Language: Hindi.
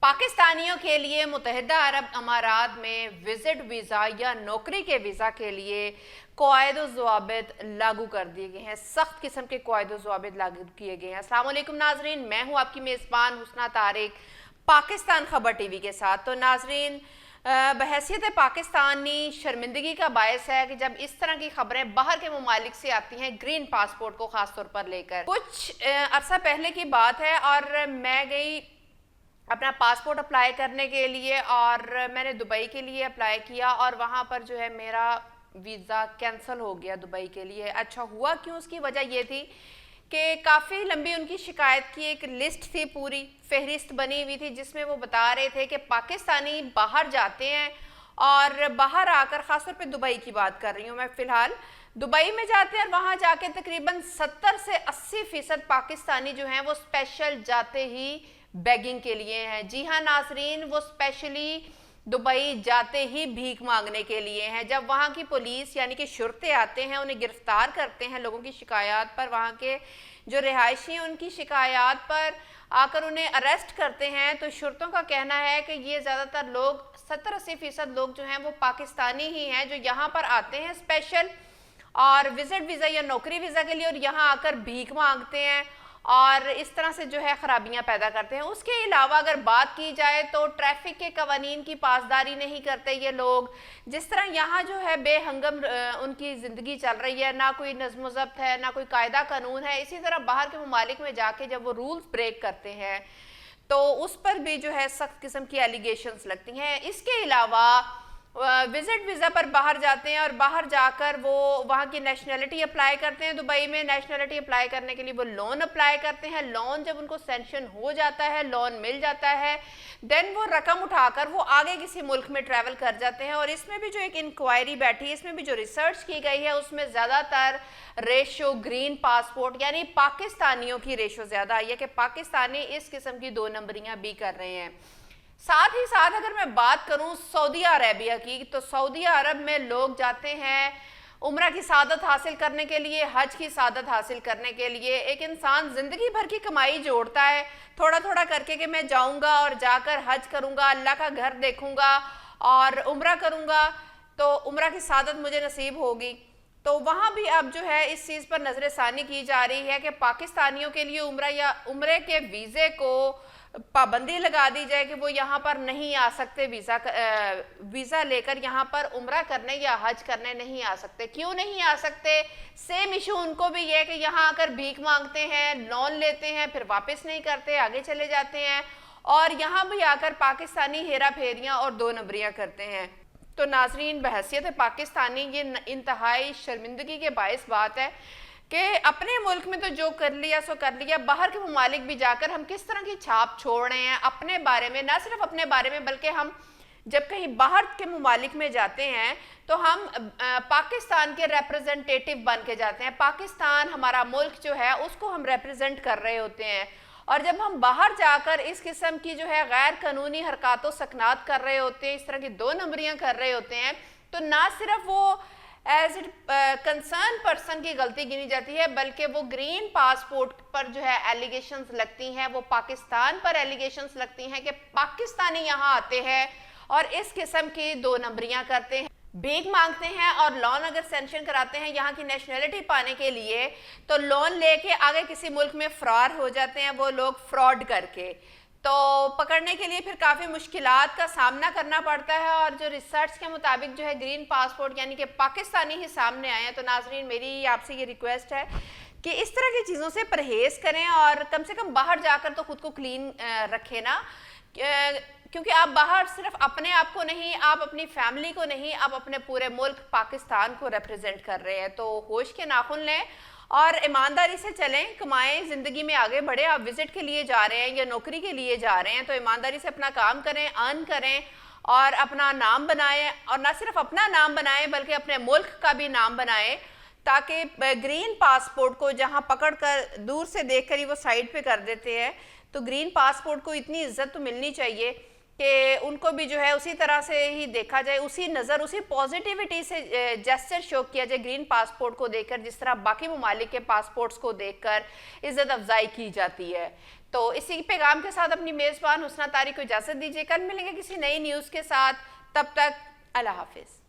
पाकिस्तानियों के लिए मुत्तहिदा अरब अमारात में विजिट वीज़ा या नौकरी के वीज़ा के लिए क़वाइद व ज़वाबित लागू कर दिए गए हैं। सख्त किस्म के क़वाइद व ज़वाबित लागू किए गए हैं। अस्सलाम वालेकुम नाजरीन, मैं हूँ आपकी मेज़बान हुस्ना तारिक पाकिस्तान खबर टीवी के साथ। तो नाजरीन, बहैसियत पाकिस्तानी शर्मिंदगी का बायस है कि जब इस तरह की खबरें बाहर के ममालिक से आती हैं ग्रीन पासपोर्ट को ख़ास तौर पर लेकर। कुछ अरसा पहले की बात है और मैं गई अपना पासपोर्ट अप्लाई करने के लिए और मैंने दुबई के लिए अप्लाई किया और वहाँ पर जो है मेरा वीज़ा कैंसिल हो गया दुबई के लिए। अच्छा हुआ क्यों? उसकी वजह ये थी कि काफ़ी लंबी उनकी शिकायत की एक लिस्ट थी, पूरी फहरिस्त बनी हुई थी जिसमें वो बता रहे थे कि पाकिस्तानी बाहर जाते हैं और बाहर आकर, ख़ासतौर पे दुबई की बात कर रही हूँ मैं फ़िलहाल, दुबई में जाते हैं और वहाँ जाके तकरीबन 70 से 80% पाकिस्तानी जो हैं वो स्पेशल जाते ही बेगिंग के लिए हैं। जी हाँ नाजरीन, वो स्पेशली दुबई जाते ही भीख मांगने के लिए हैं। जब वहाँ की पुलिस यानी कि शुरते आते हैं, उन्हें गिरफ्तार करते हैं लोगों की शिकायत पर, वहाँ के जो रिहायशी हैं उनकी शिकायत पर आकर उन्हें अरेस्ट करते हैं, तो शुरतों का कहना है कि ये ज़्यादातर लोग 70-80% लोग जो हैं वो पाकिस्तानी ही हैं जो यहाँ पर आते हैं स्पेशल और विजिट वीज़ा या नौकरी वीज़ा के लिए और यहाँ आकर भीख मांगते हैं और इस तरह से जो है खराबियां पैदा करते हैं। उसके अलावा अगर बात की जाए तो ट्रैफिक के कवानीन की पासदारी नहीं करते ये लोग। जिस तरह यहाँ जो है बेहंगम उनकी ज़िंदगी चल रही है, ना कोई नज़्म ज़ब्त है, ना कोई कायदा कानून है, इसी तरह बाहर के ममालिक में जाके जब वो रूल्स ब्रेक करते हैं तो उस पर भी जो है सख्त किस्म की एलिगेशंस लगती हैं। इसके अलावा विजिट वीज़ा पर बाहर जाते हैं और बाहर जाकर वो वहाँ की नेशनलिटी अप्लाई करते हैं। दुबई में नेशनलिटी अप्लाई करने के लिए वो लोन अप्लाई करते हैं। लोन जब उनको सैंक्शन हो जाता है, लोन मिल जाता है, देन वो रकम उठाकर वो आगे किसी मुल्क में ट्रैवल कर जाते हैं। और इसमें भी जो एक इंक्वायरी बैठी, इसमें भी जो रिसर्च की गई है उसमें ज़्यादातर रेशो ग्रीन पासपोर्ट यानी पाकिस्तानियों की रेशो ज़्यादा आई है कि पाकिस्तानी इस किस्म की 2 नंबरियाँ भी कर रहे हैं। साथ ही साथ अगर मैं बात करूं सऊदी अरेबिया की, तो सऊदी अरब में लोग जाते हैं उम्रा की सादत हासिल करने के लिए, हज की सादत हासिल करने के लिए। एक इंसान ज़िंदगी भर की कमाई जोड़ता है थोड़ा थोड़ा करके कि मैं जाऊंगा और जाकर हज करूंगा, अल्लाह का घर देखूंगा और उम्रा करूंगा तो उम्रा की सादत मुझे नसीब होगी। तो वहाँ भी अब जो है इस चीज़ पर नज़रसानी की जा रही है कि पाकिस्तानियों के लिए उम्रा या उम्रे के वीज़े को पाबंदी लगा दी जाए कि वो यहाँ पर नहीं आ सकते, वीज़ा लेकर यहाँ पर उम्रा करने या हज करने नहीं आ सकते। क्यों नहीं आ सकते? सेम इशू उनको भी है कि यहाँ आकर भीख मांगते हैं, लोन लेते हैं, फिर वापस नहीं करते, आगे चले जाते हैं और यहाँ भी आकर पाकिस्तानी हेरा फेरियाँ और 2 नंबरियाँ करते हैं। तो नाजरीन, बहैसियत पाकिस्तानी ये इंतहाई शर्मिंदगी के बायस बात है कि अपने मुल्क में तो जो कर लिया सो कर लिया, बाहर के ममालिक भी जाकर हम किस तरह की छाप छोड़ रहे हैं अपने बारे में। ना सिर्फ अपने बारे में बल्कि हम जब कहीं बाहर के ममालिक में जाते हैं तो हम पाकिस्तान के रिप्रेजेंटेटिव बन के जाते हैं। पाकिस्तान हमारा मुल्क जो है उसको हम रिप्रेजेंट कर रहे होते हैं और जब हम बाहर जाकर इस किस्म की जो है गैर कानूनी हरकतों सकनात कर रहे होते हैं, इस तरह की 2 नंबरियाँ कर रहे होते हैं, तो ना सिर्फ वो एज इट कंसर्न पर्सन की गलती गिनी जाती है बल्कि वो ग्रीन पासपोर्ट पर जो है एलिगेशंस लगती हैं, वो पाकिस्तान पर एलिगेशंस लगती हैं कि पाकिस्तानी यहाँ आते हैं और इस किस्म की 2 नंबरियाँ करते हैं, भीख मांगते हैं और लोन अगर सैंक्शन कराते हैं यहाँ की नेशनलिटी पाने के लिए तो लोन लेके आगे किसी मुल्क में फरार हो जाते हैं वो लोग फ्रॉड करके। तो पकड़ने के लिए फिर काफ़ी मुश्किलात का सामना करना पड़ता है और जो रिसर्च के मुताबिक जो है ग्रीन पासपोर्ट यानी कि पाकिस्तानी ही सामने आए हैं। तो नाजरीन, मेरी आपसे ये रिक्वेस्ट है कि इस तरह की चीज़ों से परहेज़ करें और कम से कम बाहर जाकर तो खुद को क्लीन रखें ना, क्योंकि आप बाहर सिर्फ अपने आप को नहीं, आप अपनी फैमिली को नहीं, आप अपने पूरे मुल्क पाकिस्तान को रिप्रेजेंट कर रहे हैं। तो होश के नाखून लें और ईमानदारी से चलें, कमाएं, ज़िंदगी में आगे बढ़े। आप विजिट के लिए जा रहे हैं या नौकरी के लिए जा रहे हैं तो ईमानदारी से अपना काम करें, अर्न करें और अपना नाम बनाएं और ना सिर्फ अपना नाम बनाएं बल्कि अपने मुल्क का भी नाम बनाएं, ताकि ग्रीन पासपोर्ट को जहां पकड़ कर दूर से देख कर ही वो साइड पे कर देते हैं, तो ग्रीन पासपोर्ट को इतनी इज्जत तो मिलनी चाहिए कि उनको भी जो है उसी तरह से ही देखा जाए, उसी नज़र, उसी पॉजिटिविटी से जेस्चर शो किया जाए ग्रीन पासपोर्ट को देखकर जिस तरह बाकी ममालिक के पासपोर्ट्स को देखकर इज़्ज़त अफजाई की जाती है। तो इसी पैगाम के साथ अपनी मेज़बान हुस्ना तारिक को इजाज़त दीजिए। कल मिलेंगे किसी नई न्यूज़ के साथ, तब तक अल्लाह हाफिज़।